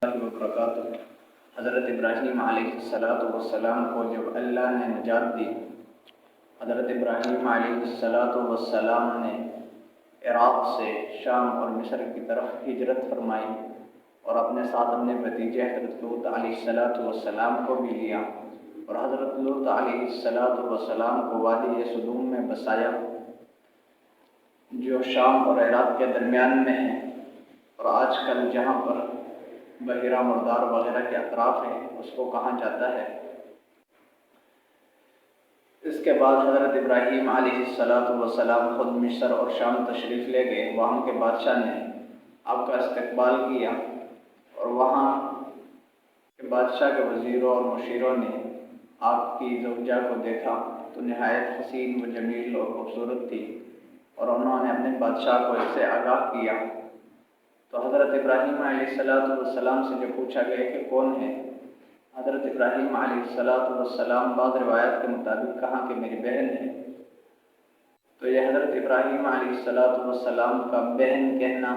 وبرکاتہ۔ حضرت ابراہیم علیہ السلام کو جب اللہ نے نجات دی، حضرت ابراہیم علیہ السلام نے عراق سے شام اور مصر کی طرف ہجرت فرمائی اور اپنے ساتھ اپنے بھتیجے حضرت لوط علیہ السلام کو بھی لیا، اور حضرت لوط علیہ السلام کو وادی سدوم میں بسایا جو شام اور عراق کے درمیان میں ہے، اور آج کل جہاں پر بحیرہ مردار وغیرہ کے اطراف ہیں اس کو کہا جاتا ہے۔ اس کے بعد حضرت ابراہیم علیہ السلام خود مصر اور شام تشریف لے گئے۔ وہاں کے بادشاہ نے آپ کا استقبال کیا، اور وہاں کے بادشاہ کے وزیروں اور مشیروں نے آپ کی زوجہ کو دیکھا تو نہایت حسین و جمیل اور خوبصورت تھی، اور انہوں نے اپنے بادشاہ کو اس سے آگاہ کیا۔ تو حضرت ابراہیم علیہ السلام سے جو پوچھا گیا کہ کون ہے، حضرت ابراہیم علیہ السلام بعض روایت کے مطابق کہا کہ میری بہن ہے۔ تو یہ حضرت ابراہیم علیہ السلام کا بہن کہنا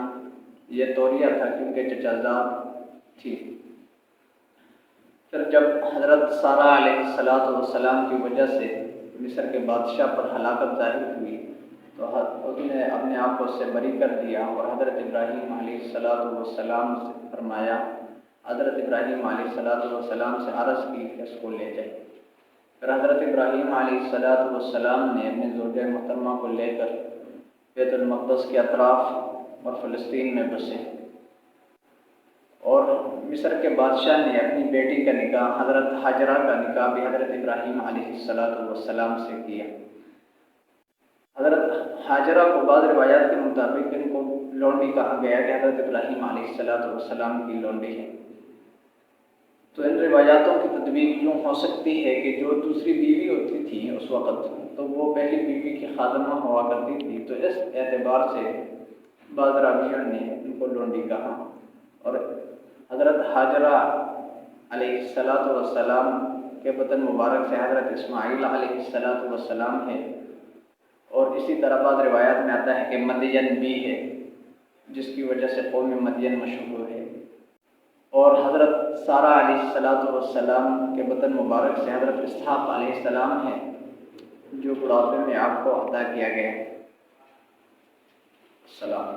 یہ توریہ تھا، کیونکہ چچا زاد تھی۔ پھر جب حضرت سارہ علیہ السلام کی وجہ سے مصر کے بادشاہ پر ہلاکت ظاہر ہوئی تو اس نے اپنے آپ کو اس سے بری کر دیا، اور حضرت ابراہیم علیہ السلام سے فرمایا، حضرت ابراہیم علیہ السلام سے عرض کی کہ اس کو لے جائے۔ پھر حضرت ابراہیم علیہ السلام نے اپنے زوجہ محترمہ کو لے کر بیت المقدس کے اطراف اور فلسطین میں بسے، اور مصر کے بادشاہ نے اپنی بیٹی کا نکاح حضرت ہاجرہ کا نکاح بھی حضرت ابراہیم علیہ السلام سے کیا۔ حضرت ہاجرہ کو بعض روایات کے مطابق ان کو لونڈی کہا گیا کہ حضرت ابراہیم علیہ السلام کی لونڈی ہے۔ تو ان روایاتوں کی تطبیق یوں ہو سکتی ہے کہ جو دوسری بیوی ہوتی تھی اس وقت تو وہ پہلی بیوی کی خادمہ ہوا کرتی تھی، تو اس اعتبار سے بعض راویوں نے ان کو لونڈی کہا۔ اور حضرت ہاجرہ علیہ السلام کے بطن مبارک سے حضرت اسماعیل علیہ السلام ہے، اور اسی طرح بعض روایات میں آتا ہے کہ مدین بھی ہے، جس کی وجہ سے قوم مدین مشہور ہے۔ اور حضرت سارہ علیہ السلام کے بطن مبارک سے حضرت اسحاق علیہ السلام ہے، جو بڑھاپے میں آپ کو عطا کیا گیا۔ السلام۔